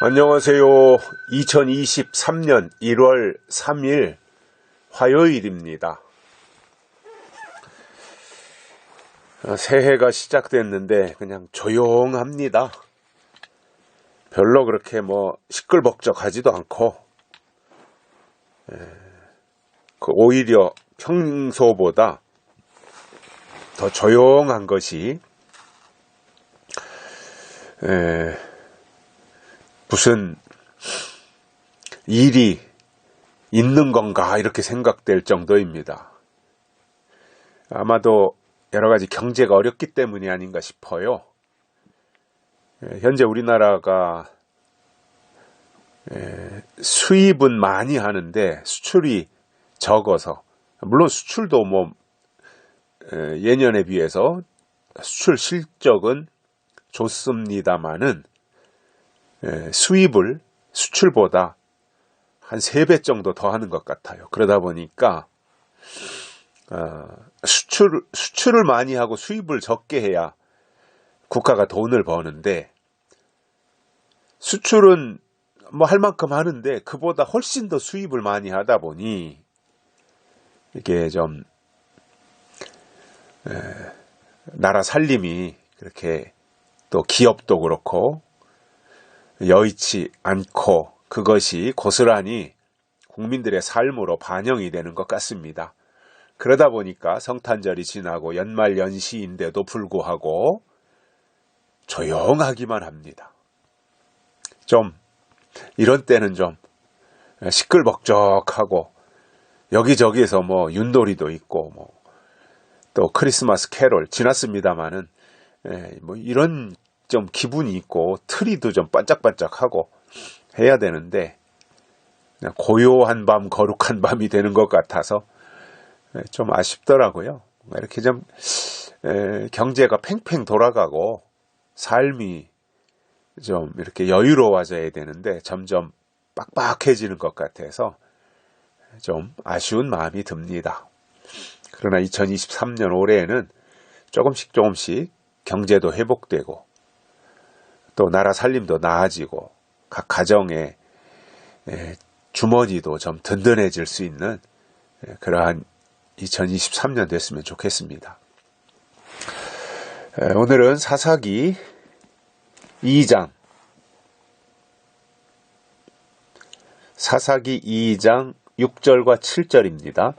안녕하세요. 2023년 1월 3일 화요일입니다. 새해가 시작됐는데 그냥 조용합니다. 별로 그렇게 시끌벅적하지도 않고 오히려 평소보다 더 조용한 것이 무슨 일이 있는 건가 이렇게 생각될 정도입니다. 아마도 여러 가지 경제가 어렵기 때문이 아닌가 싶어요. 현재 우리나라가 수입은 많이 하는데 수출이 적어서, 물론 수출도 예년에 비해서 수출 실적은 좋습니다마는 수입을 수출보다 한 3배 정도 더 하는 것 같아요. 그러다 보니까 수출을 많이 하고 수입을 적게 해야 국가가 돈을 버는데, 수출은 할 만큼 하는데 그보다 훨씬 더 수입을 많이 하다 보니 이게 좀 나라 살림이 그렇게, 또 기업도 그렇고 여의치 않고, 그것이 고스란히 국민들의 삶으로 반영이 되는 것 같습니다. 그러다 보니까 성탄절이 지나고 연말연시인데도 불구하고 조용하기만 합니다. 좀 이런 때는 좀 시끌벅적하고, 여기저기에서 윷놀이도 있고 또 크리스마스 캐롤 지났습니다마는 이런 좀 기분이 있고 트리도 좀 반짝반짝하고 해야 되는데 그냥 고요한 밤 거룩한 밤이 되는 것 같아서 좀 아쉽더라고요. 이렇게 좀 경제가 팽팽 돌아가고 삶이 좀 이렇게 여유로워져야 되는데 점점 빡빡해지는 것 같아서 좀 아쉬운 마음이 듭니다. 그러나 2023년 올해에는 조금씩 경제도 회복되고 또 나라 살림도 나아지고 각 가정의 주머니도 좀 든든해질 수 있는 그러한 2023년 됐으면 좋겠습니다. 오늘은 사사기 2장 6절과 7절입니다.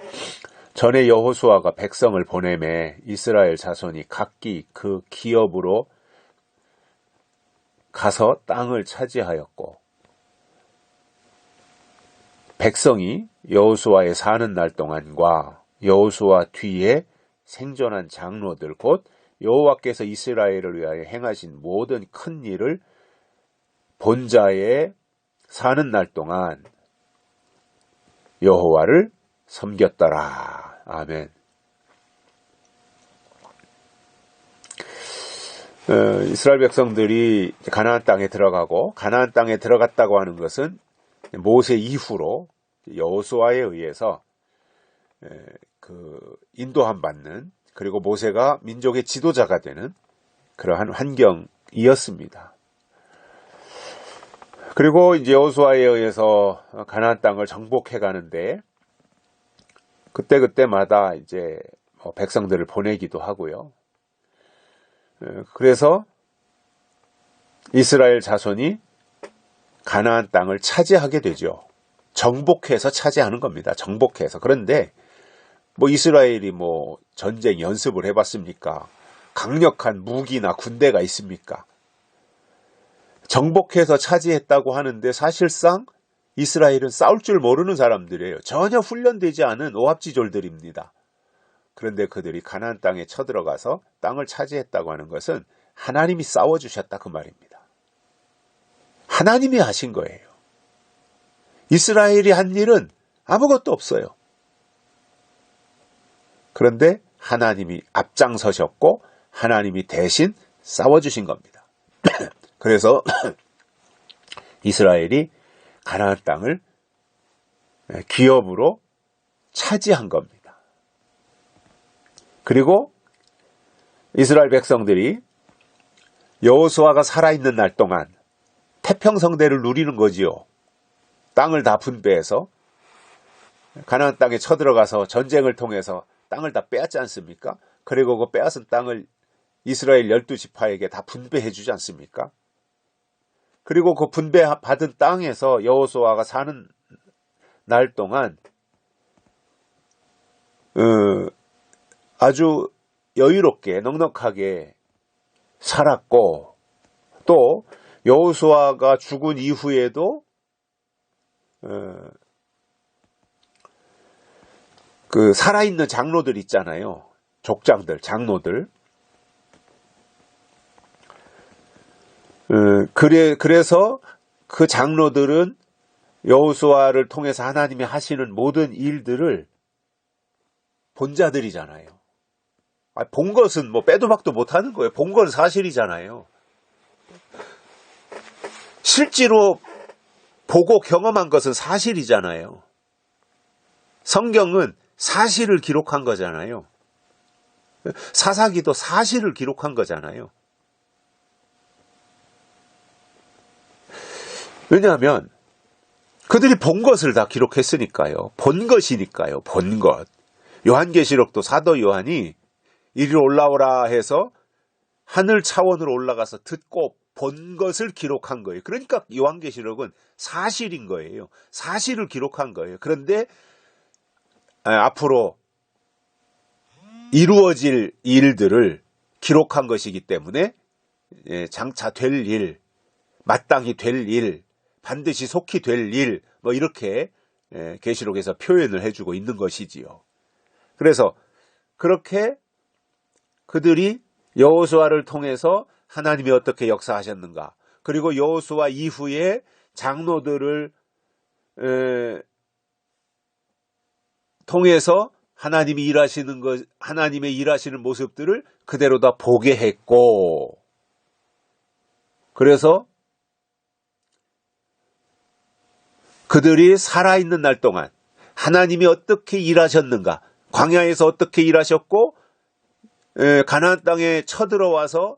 전에 여호수아가 백성을 보내매 이스라엘 자손이 각기 그 기업으로 가서 땅을 차지하였고, 백성이 여호수아에 사는 날 동안과 여호수아 뒤에 생존한 장로들 곧 여호와께서 이스라엘을 위하여 행하신 모든 큰 일을 본 자에 사는 날 동안 여호와를 섬겼더라. 아멘. 이스라엘 백성들이 가나안 땅에 들어가고, 가나안 땅에 들어갔다고 하는 것은 모세 이후로 여호수아에 의해서 인도함 받는, 그리고 모세가 민족의 지도자가 되는 그러한 환경이었습니다. 그리고 이제 여호수아에 의해서 가나안 땅을 정복해 가는데 그때마다 이제 백성들을 보내기도 하고요. 그래서 이스라엘 자손이 가나안 땅을 차지하게 되죠. 정복해서 차지하는 겁니다. 정복해서. 그런데 이스라엘이 전쟁 연습을 해봤습니까? 강력한 무기나 군대가 있습니까? 정복해서 차지했다고 하는데 사실상 이스라엘은 싸울 줄 모르는 사람들이에요. 전혀 훈련되지 않은 오합지졸들입니다. 그런데 그들이 가나안 땅에 쳐들어가서 땅을 차지했다고 하는 것은 하나님이 싸워주셨다 그 말입니다. 하나님이 하신 거예요. 이스라엘이 한 일은 아무것도 없어요. 그런데 하나님이 앞장서셨고 하나님이 대신 싸워주신 겁니다. 그래서 이스라엘이 가나안 땅을 기업으로 차지한 겁니다. 그리고 이스라엘 백성들이 여호수아가 살아있는 날 동안 태평성대를 누리는 거지요. 땅을 다 분배해서 가나안 땅에 쳐들어가서 전쟁을 통해서 땅을 다 빼앗지 않습니까? 그리고 그 빼앗은 땅을 이스라엘 12지파에게 다 분배해 주지 않습니까? 그리고 그 분배받은 땅에서 여호수아가 사는 날 동안 아주 여유롭게 넉넉하게 살았고, 또 여호수아가 죽은 이후에도 그 살아있는 장로들 있잖아요. 족장들, 장로들. 그래서 그 장로들은 여호수아를 통해서 하나님이 하시는 모든 일들을 본 자들이잖아요. 본 것은 뭐 빼도 박도 못하는 거예요. 본 건 사실이잖아요. 실제로 보고 경험한 것은 사실이잖아요. 성경은 사실을 기록한 거잖아요. 사사기도 사실을 기록한 거잖아요. 왜냐하면 그들이 본 것을 다 기록했으니까요. 본 것이니까요. 본 것. 요한계시록도 사도 요한이 이리로 올라오라 해서 하늘 차원으로 올라가서 듣고 본 것을 기록한 거예요. 그러니까 요한계시록은 사실인 거예요. 사실을 기록한 거예요. 그런데 앞으로 이루어질 일들을 기록한 것이기 때문에 장차 될 일, 마땅히 될 일, 반드시 속히 될 일, 뭐 이렇게 계시록에서 표현을 해주고 있는 것이지요. 그래서 그렇게 그들이 여호수아를 통해서 하나님이 어떻게 역사하셨는가, 그리고 여호수아 이후에 장로들을 통해서 하나님이 일하시는 것, 하나님의 일하시는 모습들을 그대로 다 보게 했고, 그래서 그들이 살아있는 날 동안 하나님이 어떻게 일하셨는가, 광야에서 어떻게 일하셨고, 가나안 땅에 쳐들어와서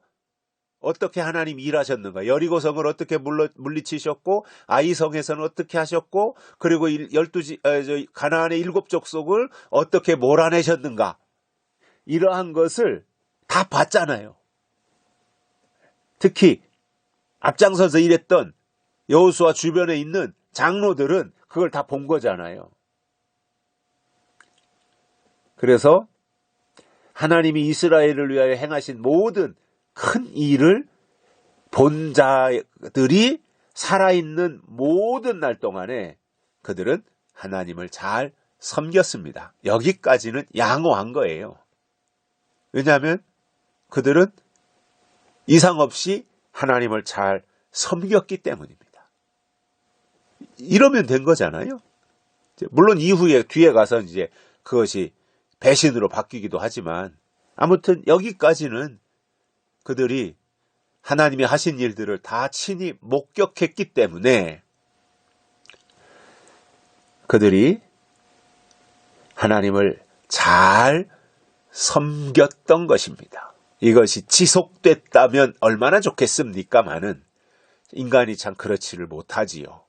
어떻게 하나님이 일하셨는가, 여리고성을 어떻게 물리치셨고, 아이성에서는 어떻게 하셨고, 그리고 가나안의 7족속을 어떻게 몰아내셨는가, 이러한 것을 다 봤잖아요. 특히 앞장서서 일했던 여호수아 주변에 있는 장로들은 그걸 다 본 거잖아요. 그래서 하나님이 이스라엘을 위하여 행하신 모든 큰 일을 본 자들이 살아있는 모든 날 동안에 그들은 하나님을 잘 섬겼습니다. 여기까지는 양호한 거예요. 왜냐하면 그들은 이상 없이 하나님을 잘 섬겼기 때문입니다. 이러면 된 거잖아요. 물론 이후에 뒤에 가서 이제 그것이 배신으로 바뀌기도 하지만, 아무튼 여기까지는 그들이 하나님이 하신 일들을 다 친히 목격했기 때문에 그들이 하나님을 잘 섬겼던 것입니다. 이것이 지속됐다면 얼마나 좋겠습니까마는 인간이 참 그렇지를 못하지요.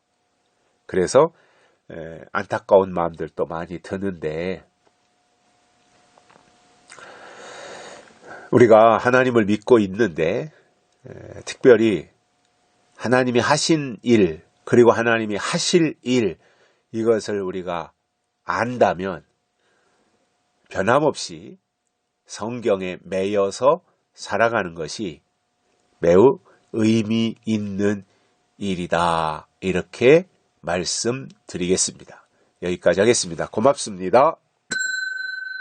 그래서 안타까운 마음들도 많이 드는데, 우리가 하나님을 믿고 있는데 특별히 하나님이 하신 일, 그리고 하나님이 하실 일, 이것을 우리가 안다면 변함없이 성경에 매여서 살아가는 것이 매우 의미 있는 일이다, 이렇게 말씀드리겠습니다. 여기까지 하겠습니다. 고맙습니다.